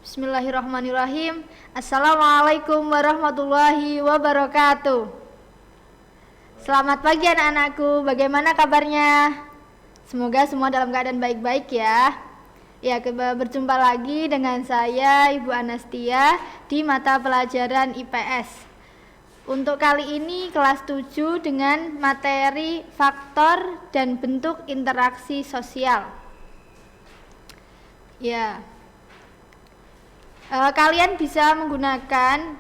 Bismillahirrahmanirrahim. Assalamualaikum warahmatullahi wabarakatuh. Selamat pagi anak-anakku, bagaimana kabarnya? Semoga semua dalam keadaan baik-baik ya. Ya, berjumpa lagi dengan saya Ibu Anastia di mata pelajaran IPS. Untuk kali ini kelas 7 dengan materi faktor dan bentuk interaksi sosial. Ya. Kalian bisa menggunakan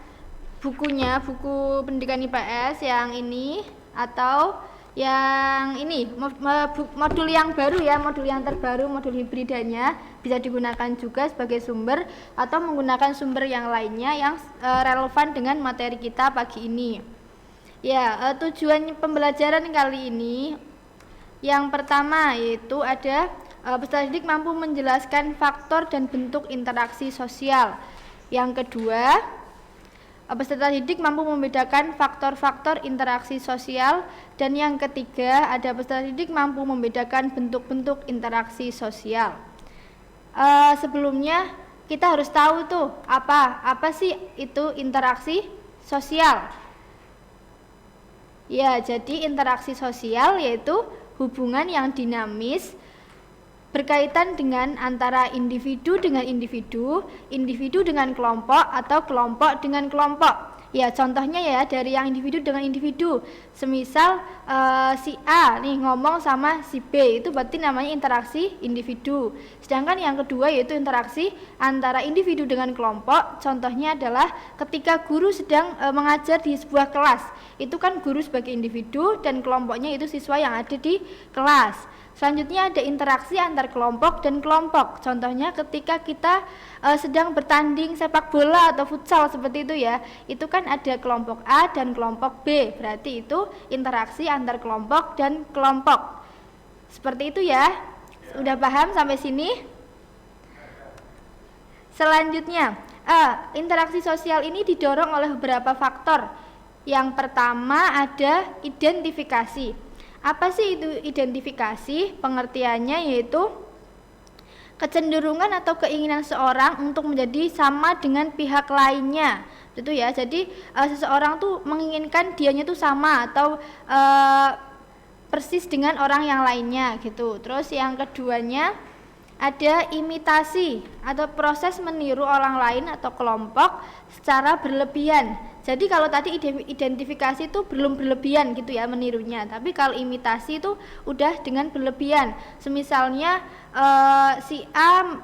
bukunya, buku pendidikan IPS yang ini atau yang ini, modul yang baru ya, modul yang terbaru, modul hibridanya bisa digunakan juga sebagai sumber atau menggunakan sumber yang lainnya yang relevan dengan materi kita pagi ini. Ya, tujuan pembelajaran kali ini yang pertama yaitu ada peserta didik mampu menjelaskan faktor dan bentuk interaksi sosial. Yang kedua, peserta didik mampu membedakan faktor-faktor interaksi sosial. Dan yang ketiga, ada peserta didik mampu membedakan bentuk-bentuk interaksi sosial. Sebelumnya kita harus tahu tuh apa sih itu interaksi sosial. Ya, jadi interaksi sosial yaitu hubungan yang dinamis berkaitan dengan antara individu dengan individu, individu dengan kelompok atau kelompok dengan kelompok. Ya, contohnya ya dari yang individu dengan individu. Semisal si A nih ngomong sama si B, itu berarti namanya interaksi individu. Sedangkan yang kedua yaitu interaksi antara individu dengan kelompok. Contohnya adalah ketika guru sedang mengajar di sebuah kelas. Itu kan guru sebagai individu dan kelompoknya itu siswa yang ada di kelas. Selanjutnya ada interaksi antar kelompok dan kelompok. Contohnya ketika kita sedang bertanding sepak bola atau futsal seperti itu ya. Itu kan ada kelompok A dan kelompok B. Berarti itu interaksi antar kelompok dan kelompok. Seperti itu ya. Udah paham sampai sini? Selanjutnya, interaksi sosial ini didorong oleh beberapa faktor. Yang pertama ada identifikasi. Apa sih itu identifikasi? Pengertiannya yaitu kecenderungan atau keinginan seorang untuk menjadi sama dengan pihak lainnya. Itu ya. Jadi seseorang tuh menginginkan dianya tuh sama atau persis dengan orang yang lainnya gitu. Terus yang keduanya ada imitasi atau proses meniru orang lain atau kelompok secara berlebihan. Jadi kalau tadi identifikasi itu belum berlebihan gitu ya menirunya, tapi kalau imitasi itu udah dengan berlebihan. Semisalnya si A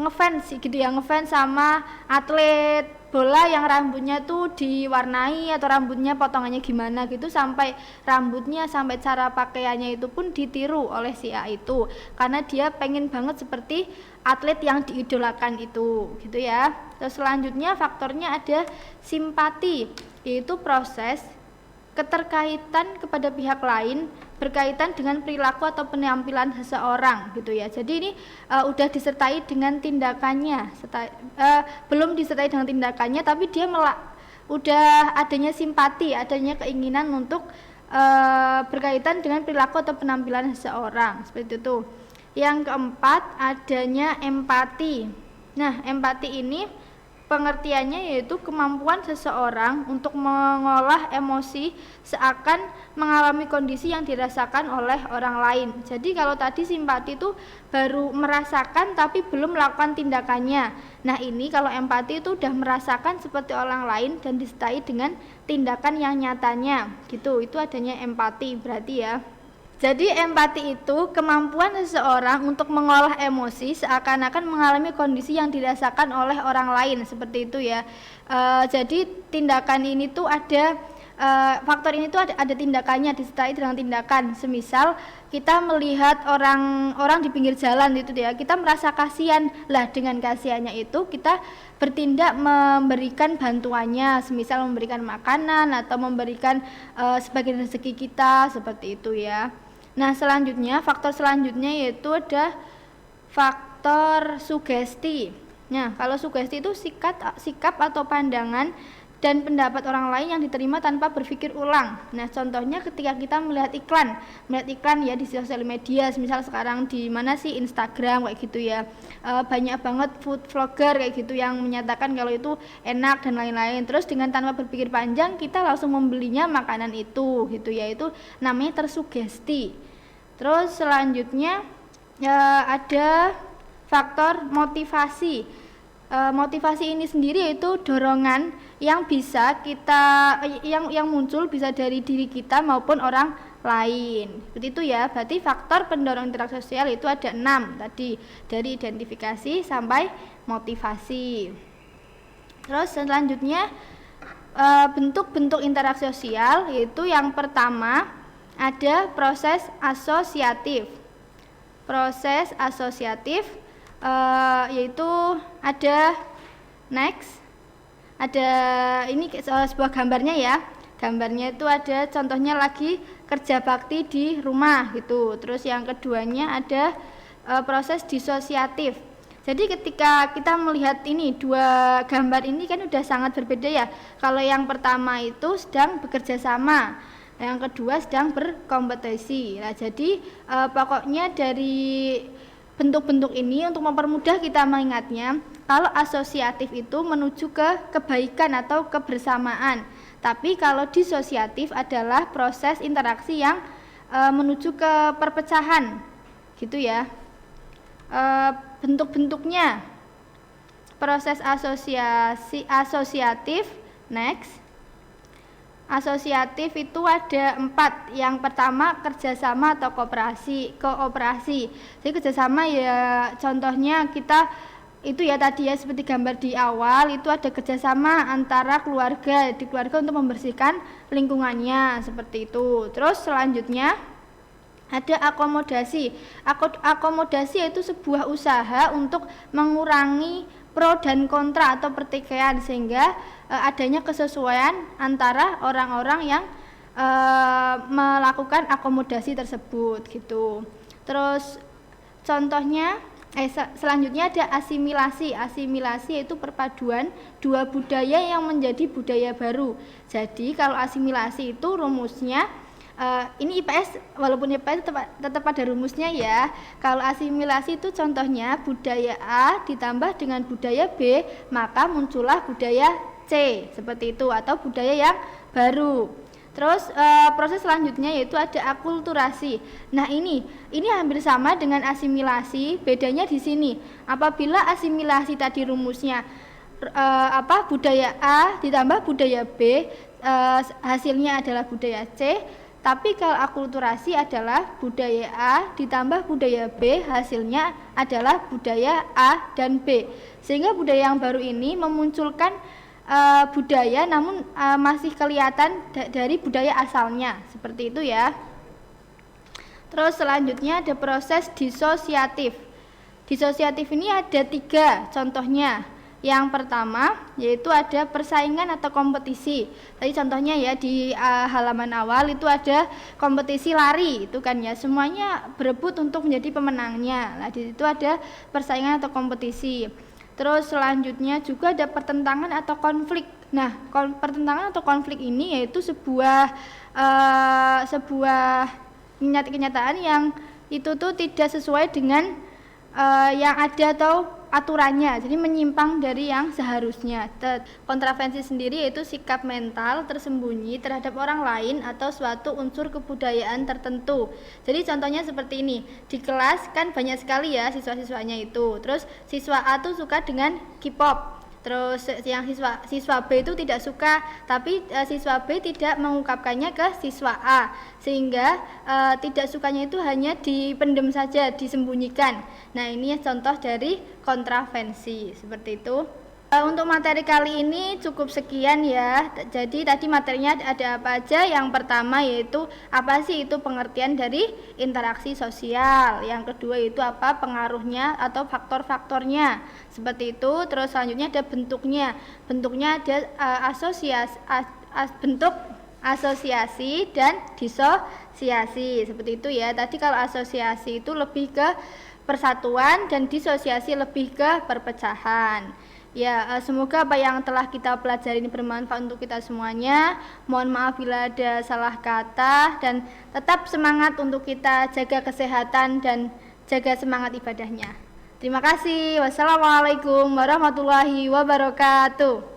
ngefans gitu ya, ngefans sama atlet bola yang rambutnya tuh diwarnai atau rambutnya potongannya gimana gitu, sampai rambutnya sampai cara pakaiannya itu pun ditiru oleh si A itu karena dia pengen banget seperti atlet yang diidolakan itu gitu ya. Terus selanjutnya faktornya ada simpati, yaitu proses keterkaitan kepada pihak lain berkaitan dengan perilaku atau penampilan seseorang gitu ya. Jadi ini udah disertai dengan tindakannya, belum disertai dengan tindakannya, tapi dia udah adanya simpati, adanya keinginan untuk berkaitan dengan perilaku atau penampilan seseorang seperti itu. Yang keempat adanya empati. Nah, empati ini pengertiannya yaitu kemampuan seseorang untuk mengolah emosi seakan mengalami kondisi yang dirasakan oleh orang lain. Jadi kalau tadi simpati itu baru merasakan tapi belum melakukan tindakannya. Nah, ini kalau empati itu udah merasakan seperti orang lain dan disertai dengan tindakan yang nyatanya gitu. Itu adanya empati berarti ya. Jadi empati itu kemampuan seseorang untuk mengolah emosi seakan-akan mengalami kondisi yang dirasakan oleh orang lain seperti itu ya. Jadi tindakan ini tuh ada faktor ini tuh ada tindakannya, disertai dengan tindakan. Semisal kita melihat orang di pinggir jalan itu ya, kita merasa kasihan. Lah dengan kasihannya itu kita bertindak memberikan bantuannya, semisal memberikan makanan atau memberikan sebagian rezeki kita seperti itu ya. Nah, selanjutnya faktor selanjutnya yaitu ada faktor sugesti. Nah, kalau sugesti itu sikap atau pandangan dan pendapat orang lain yang diterima tanpa berpikir ulang. Nah, contohnya ketika kita melihat iklan ya di sosial media, misal sekarang di mana sih, Instagram kayak gitu ya, banyak banget food vlogger kayak gitu yang menyatakan kalau itu enak dan lain-lain. Terus dengan tanpa berpikir panjang kita langsung membelinya makanan itu gitu ya, itu namanya tersugesti. Terus selanjutnya ada faktor motivasi. Motivasi ini sendiri yaitu dorongan yang bisa kita yang muncul bisa dari diri kita maupun orang lain. Seperti itu ya. Berarti faktor pendorong interaksi sosial itu ada 6 tadi, dari identifikasi sampai motivasi. Terus selanjutnya bentuk-bentuk interaksi sosial, yaitu yang pertama ada proses asosiatif. Proses asosiatif yaitu ada next, ada ini sebuah gambarnya ya. Gambarnya itu ada contohnya lagi kerja bakti di rumah gitu. Terus yang keduanya ada proses disosiatif. Jadi ketika kita melihat ini dua gambar ini kan udah sangat berbeda ya. Kalau yang pertama itu sedang bekerja sama, yang kedua sedang berkompetisi. Nah, jadi pokoknya dari bentuk-bentuk ini untuk mempermudah kita mengingatnya, kalau asosiatif itu menuju ke kebaikan atau kebersamaan, tapi kalau disosiatif adalah proses interaksi yang menuju ke perpecahan gitu ya. Bentuk-bentuknya proses asosiatif next. Asosiatif itu ada 4. Yang pertama kerjasama atau kooperasi. Jadi kerjasama ya contohnya kita itu ya tadi ya seperti gambar di awal, itu ada kerjasama antara keluarga untuk membersihkan lingkungannya seperti itu. Terus selanjutnya ada akomodasi. Akomodasi yaitu sebuah usaha untuk mengurangi pro dan kontra atau pertikaian sehingga adanya kesesuaian antara orang-orang yang melakukan akomodasi tersebut gitu. Terus contohnya selanjutnya ada asimilasi. Asimilasi yaitu perpaduan dua budaya yang menjadi budaya baru. Jadi kalau asimilasi itu rumusnya ini IPS, walaupun IPS tetap ada rumusnya ya. Kalau asimilasi itu contohnya budaya A ditambah dengan budaya B, maka muncullah budaya C seperti itu, atau budaya yang baru. Terus proses selanjutnya yaitu ada akulturasi. Nah ini hampir sama dengan asimilasi, bedanya di sini. Apabila asimilasi tadi rumusnya budaya A ditambah budaya B, hasilnya adalah budaya C. Tapi kalau akulturasi adalah budaya A ditambah budaya B, hasilnya adalah budaya A dan B. Sehingga budaya yang baru ini memunculkan budaya namun masih kelihatan dari budaya asalnya, seperti itu ya. Terus selanjutnya ada proses disosiatif. Disosiatif ini ada 3 contohnya. Yang pertama yaitu ada persaingan atau kompetisi. Tadi contohnya ya di halaman awal itu ada kompetisi lari, itu kan ya, semuanya berebut untuk menjadi pemenangnya. Nah, di situ ada persaingan atau kompetisi. Terus selanjutnya juga ada pertentangan atau konflik. Nah, pertentangan atau konflik ini yaitu sebuah kenyataan yang itu tuh tidak sesuai dengan yang ada atau aturannya, jadi menyimpang dari yang seharusnya. Kontravensi sendiri yaitu sikap mental tersembunyi terhadap orang lain atau suatu unsur kebudayaan tertentu. Jadi contohnya seperti ini, di kelas kan banyak sekali ya siswa-siswanya itu. Terus siswa A tuh suka dengan K-pop. Terus yang siswa B itu tidak suka, tapi siswa B tidak mengungkapkannya ke siswa A, sehingga tidak sukanya itu hanya dipendam saja, disembunyikan. Nah, ini contoh dari kontravensi, seperti itu. Untuk materi kali ini cukup sekian ya. Jadi tadi materinya ada apa aja? Yang pertama yaitu apa sih itu pengertian dari interaksi sosial. Yang kedua itu apa pengaruhnya atau faktor-faktornya. Seperti itu. Terus selanjutnya ada bentuknya. Bentuknya ada bentuk asosiasi dan disosiasi. Seperti itu ya. Tadi kalau asosiasi itu lebih ke persatuan dan disosiasi lebih ke perpecahan. Ya, semoga apa yang telah kita pelajari ini bermanfaat untuk kita semuanya. Mohon maaf bila ada salah kata dan tetap semangat untuk kita jaga kesehatan dan jaga semangat ibadahnya. Terima kasih. Wassalamualaikum warahmatullahi wabarakatuh.